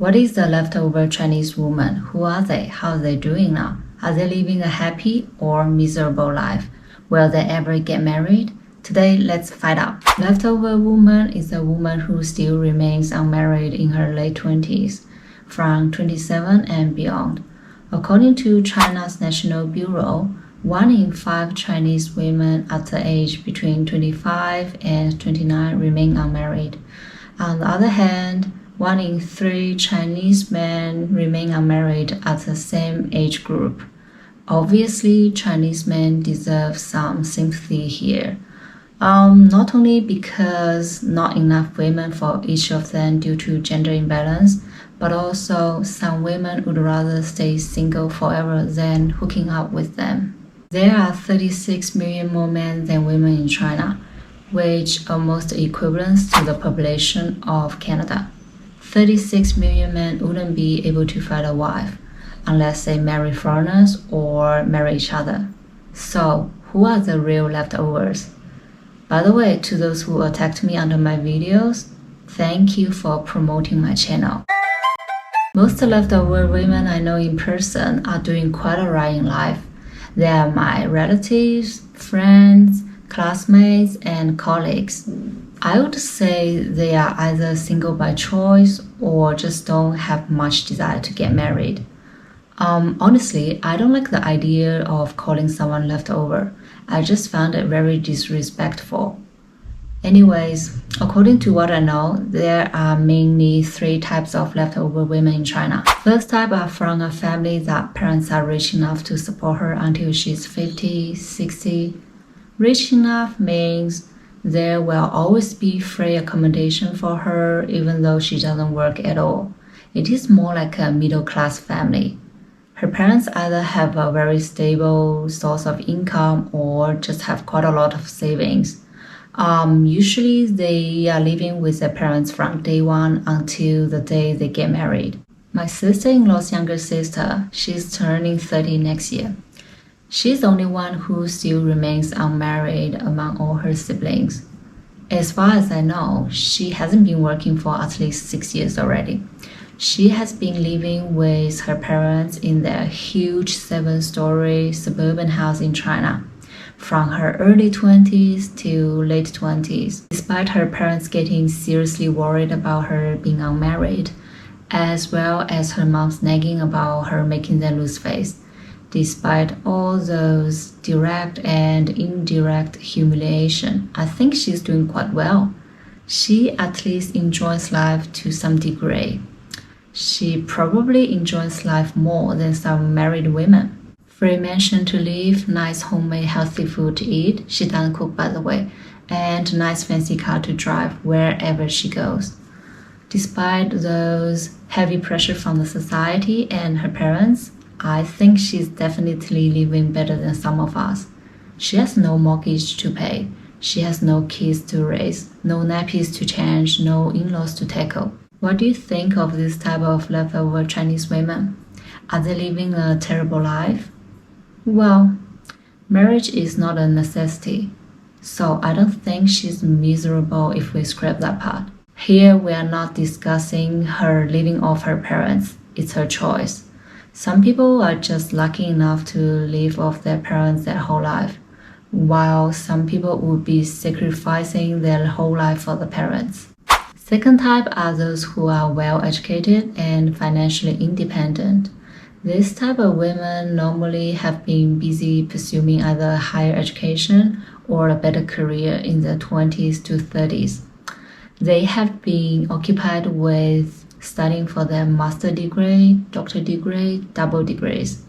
What is the leftover Chinese woman? Who are they? How are they doing now? Are they living a happy or miserable life? Will they ever get married? Today, let's find out. Leftover woman is a woman who still remains unmarried in her late 20s, from 27 and beyond. According to China's National Bureau, 1 in 5 Chinese women at the age between 25 and 29 remain unmarried. On the other hand, 1 in 3 Chinese men remain unmarried at the same age group. Obviously, Chinese men deserve some sympathy here. Not only because not enough women for each of them due to gender imbalance, but also some women would rather stay single forever than hooking up with them. There are 36 million more men than women in China, which almost equivalents to the population of Canada. 36 million men wouldn't be able to find a wife unless they marry foreigners or marry each other. So, who are the real leftovers? By the way, to those who attacked me under my videos, thank you for promoting my channel. Most leftover women I know in person are doing quite alright in life. They are my relatives, friends, classmates, and colleagues. I would say they are either single by choice or just don't have much desire to get married. Honestly, I don't like the idea of calling someone leftover. I just found it very disrespectful. Anyways, according to what I know, there are mainly 3 types of leftover women in China. First type are from a family that parents are rich enough to support her until she's 50, 60. Rich enough means there will always be free accommodation for her even though she doesn't work at all. It is more like a middle-class family. Her parents either have a very stable source of income or just have quite a lot of savings. Usually they are living with their parents from day one until the day they get married. My sister-in-law's younger sister, she's turning 30 next year. She's the only one who still remains unmarried among all her siblings. As far as I know, she hasn't been working for at least 6 years already. She has been living with her parents in their huge 7-story suburban house in China from her early 20s to late 20s, despite her parents getting seriously worried about her being unmarried, as well as her mom's nagging about her making them lose face. Despite all those direct and indirect humiliation, I think she's doing quite well. She at least enjoys life to some degree. She probably enjoys life more than some married women. Free mansion to live, nice homemade healthy food to eat, she doesn't cook by the way, and nice fancy car to drive wherever she goes. Despite those heavy pressure from the society and her parents, I think she's definitely living better than some of us. She has no mortgage to pay. She has no kids to raise, no nappies to change, no in-laws to tackle. What do you think of this type of leftover Chinese women? Are they living a terrible life? Well, marriage is not a necessity, so I don't think she's miserable if we scrap that part. Here we are not discussing her living off her parents. It's her choice. Some people are just lucky enough to live off their parents their whole life, while some people would be sacrificing their whole life for the parents. Second type are those who are well educated and financially independent. This type of women normally have been busy pursuing either higher education or a better career in their 20s to 30s. They have been occupied with studying for their master degree, doctor degree, double degrees.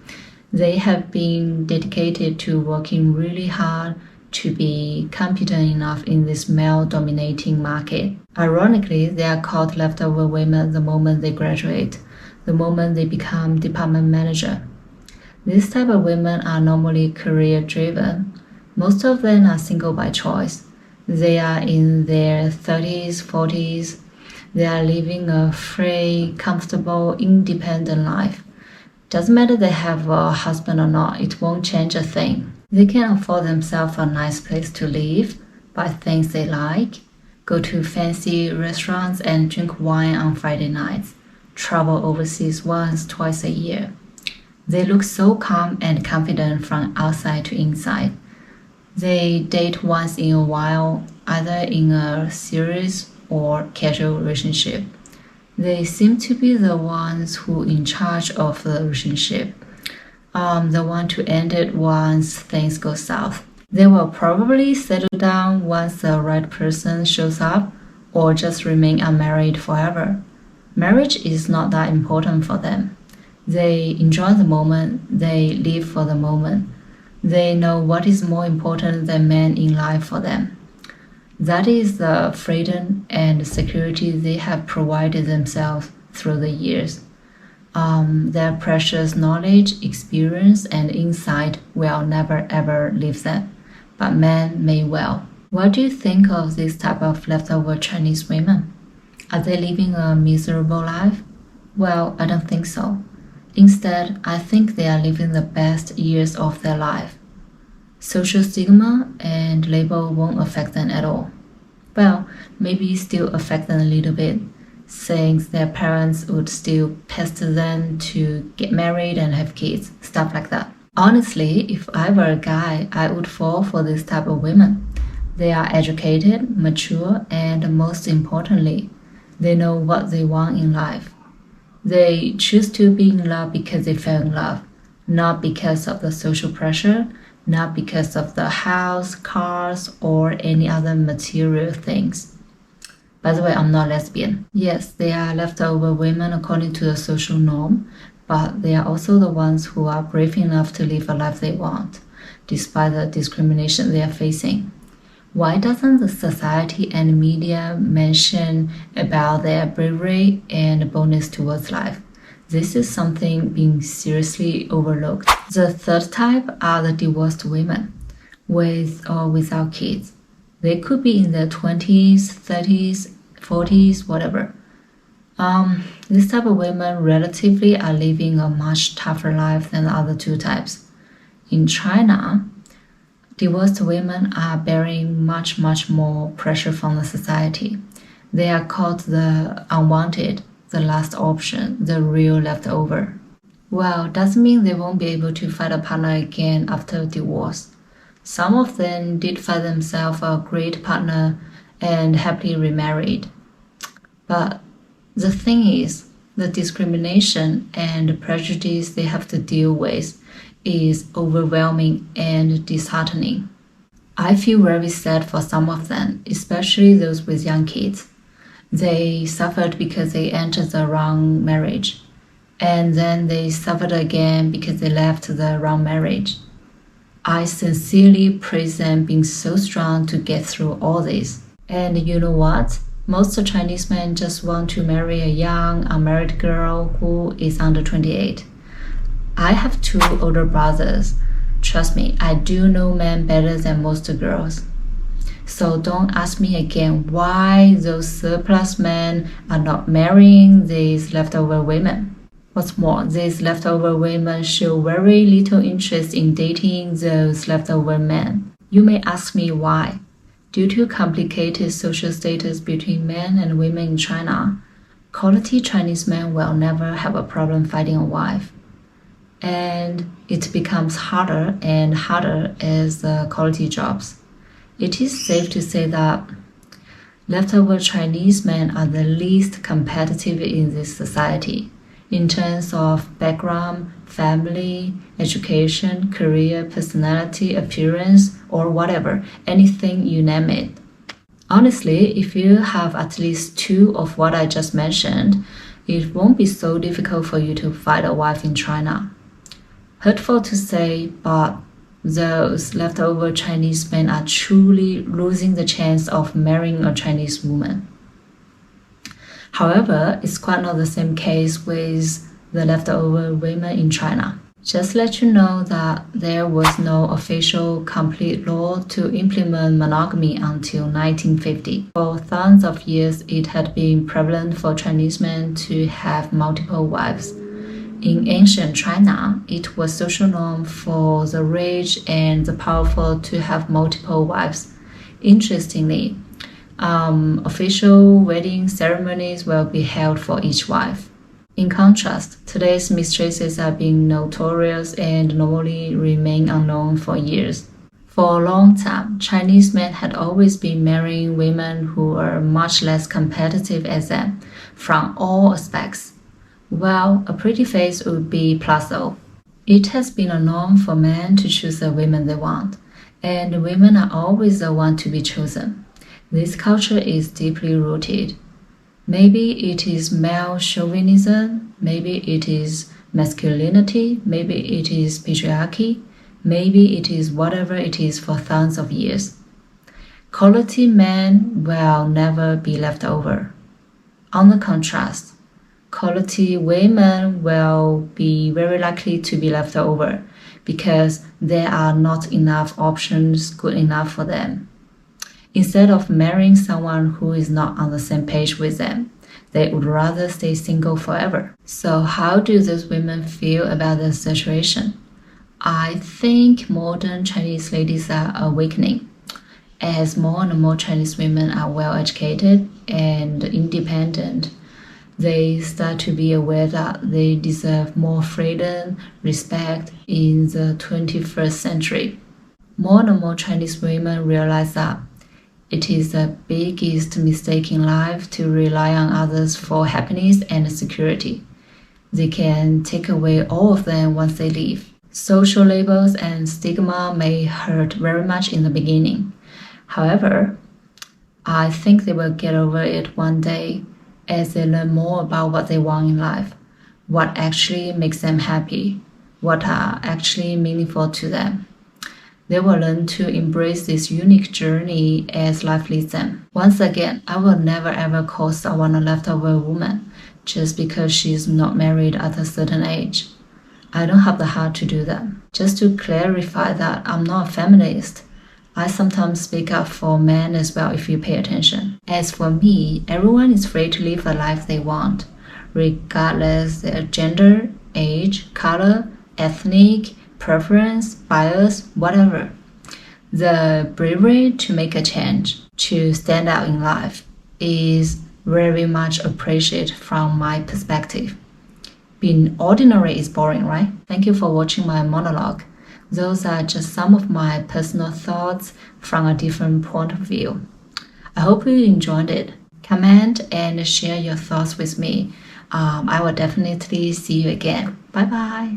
They have been dedicated to working really hard to be competent enough in this male-dominating market. Ironically, they are called leftover women the moment they graduate, the moment they become department manager. This type of women are normally career-driven. Most of them are single by choice. They are in their 30s, 40s. They are living a free, comfortable, independent life. Doesn't matter they have a husband or not, it won't change a thing. They can afford themselves a nice place to live, buy things they like, go to fancy restaurants and drink wine on Friday nights. travel overseas once, twice a year. They look so calm and confident from outside to inside. They date once in a while, either in a serious or casual relationship. They seem to be the ones who in charge of the relationship, the one to end it once things go south. They will probably settle down once the right person shows up, or just remain unmarried forever. Marriage is not that important for them. They enjoy the moment, they live for the moment. They know what is more important than men in life for them. That is the freedom and security they have provided themselves through the years. Their precious knowledge, experience, and insight will never ever leave them, but men may well. What do you think of this type of leftover Chinese women? Are they living a miserable life? Well, I don't think so. Instead, I think they are living the best years of their life. Social stigma and label won't affect them at all. Well, maybe still affect them a little bit, since their parents would still pester them to get married and have kids, stuff like that. Honestly, if I were a guy, I would fall for this type of women. They are educated, mature, and most importantly, they know what they want in life. They choose to be in love because they fell in love, not because of the social pressure, not because of the house, cars, or any other material things. By the way, I'm not lesbian. Yes, they are leftover women according to the social norm, but they are also the ones who are brave enough to live a life they want, despite the discrimination they are facing. Why doesn't the society and media mention about their bravery and boldness towards life? This is something being seriously overlooked. The third type are the divorced women, with or without kids. They could be in their 20s, 30s, 40s, whatever. This type of women relatively are living a much tougher life than the other two types. In China, divorced women are bearing much more pressure from the society. They are called the unwanted, the last option, the real leftover. Well, doesn't mean they won't be able to find a partner again after divorce. Some of them did find themselves a great partner and happily remarried. But the thing is, the discrimination and prejudice they have to deal with is overwhelming and disheartening. I feel very sad for some of them, especially those with young kids. They suffered because they entered the wrong marriage, and then they suffered again because they left the wrong marriage. I sincerely praise them being so strong to get through all this. And you know what? Most Chinese men just want to marry a young, unmarried girl who is under 28. I have two older brothers. Trust me, I do know men better than most girls. So don't ask me again why those surplus men are not marrying these leftover women. What's more, these leftover women show very little interest in dating those leftover men. You may ask me why. Due to complicated social status between men and women in China, quality Chinese men will never have a problem finding a wife. And it becomes harder and harder as the quality drops. It is safe to say that leftover Chinese men are the least competitive in this society in terms of background, family, education, career, personality, appearance, or whatever, anything you name it. Honestly, if you have at least two of what I just mentioned, it won't be so difficult for you to find a wife in China. Hurtful to say, but those leftover Chinese men are truly losing the chance of marrying a Chinese woman. However, it's quite not the same case with the leftover women in China. Just let you know that there was no official complete law to implement monogamy until 1950. For thousands of years, it had been prevalent for Chinese men to have multiple wives. In ancient China, it was social norm for the rich and the powerful to have multiple wives. Interestingly, official wedding ceremonies will be held for each wife. In contrast, today's mistresses are being notorious and normally remain unknown for years. For a long time, Chinese men had always been marrying women who were much less competitive as them from all aspects. Well, a pretty face would be plus O. It has been a norm for men to choose the women they want, and women are always the one to be chosen. This culture is deeply rooted. Maybe it is male chauvinism, maybe it is masculinity, maybe it is patriarchy, maybe it is whatever it is for thousands of years. Quality men will never be left over. On the contrast, quality women will be very likely to be left over because there are not enough options good enough for them. Instead of marrying someone who is not on the same page with them, they would rather stay single forever. So how do those women feel about the situation? I think modern Chinese ladies are awakening. As more and more Chinese women are well educated and independent, they start to be aware that they deserve more freedom, respect in the 21st century. More and more Chinese women realize that it is the biggest mistake in life to rely on others for happiness and security. They can take away all of them once they leave. Social labels and stigma may hurt very much in the beginning. However, I think they will get over it one day as they learn more about what they want in life, what actually makes them happy, what are actually meaningful to them. They will learn to embrace this unique journey as life leads them. Once again, I will never ever call someone a leftover woman just because she's not married at a certain age. I don't have the heart to do that. Just to clarify that I'm not a feminist, I sometimes speak up for men as well if you pay attention. As for me, everyone is free to live the life they want, regardless their gender, age, color, ethnic, preference, bias, whatever. The bravery to make a change, to stand out in life, is very much appreciated from my perspective. Being ordinary is boring, right? Thank you for watching my monologue. Those are just some of my personal thoughts from a different point of view. I hope you enjoyed it. Comment and share your thoughts with me. I will definitely see you again. Bye bye.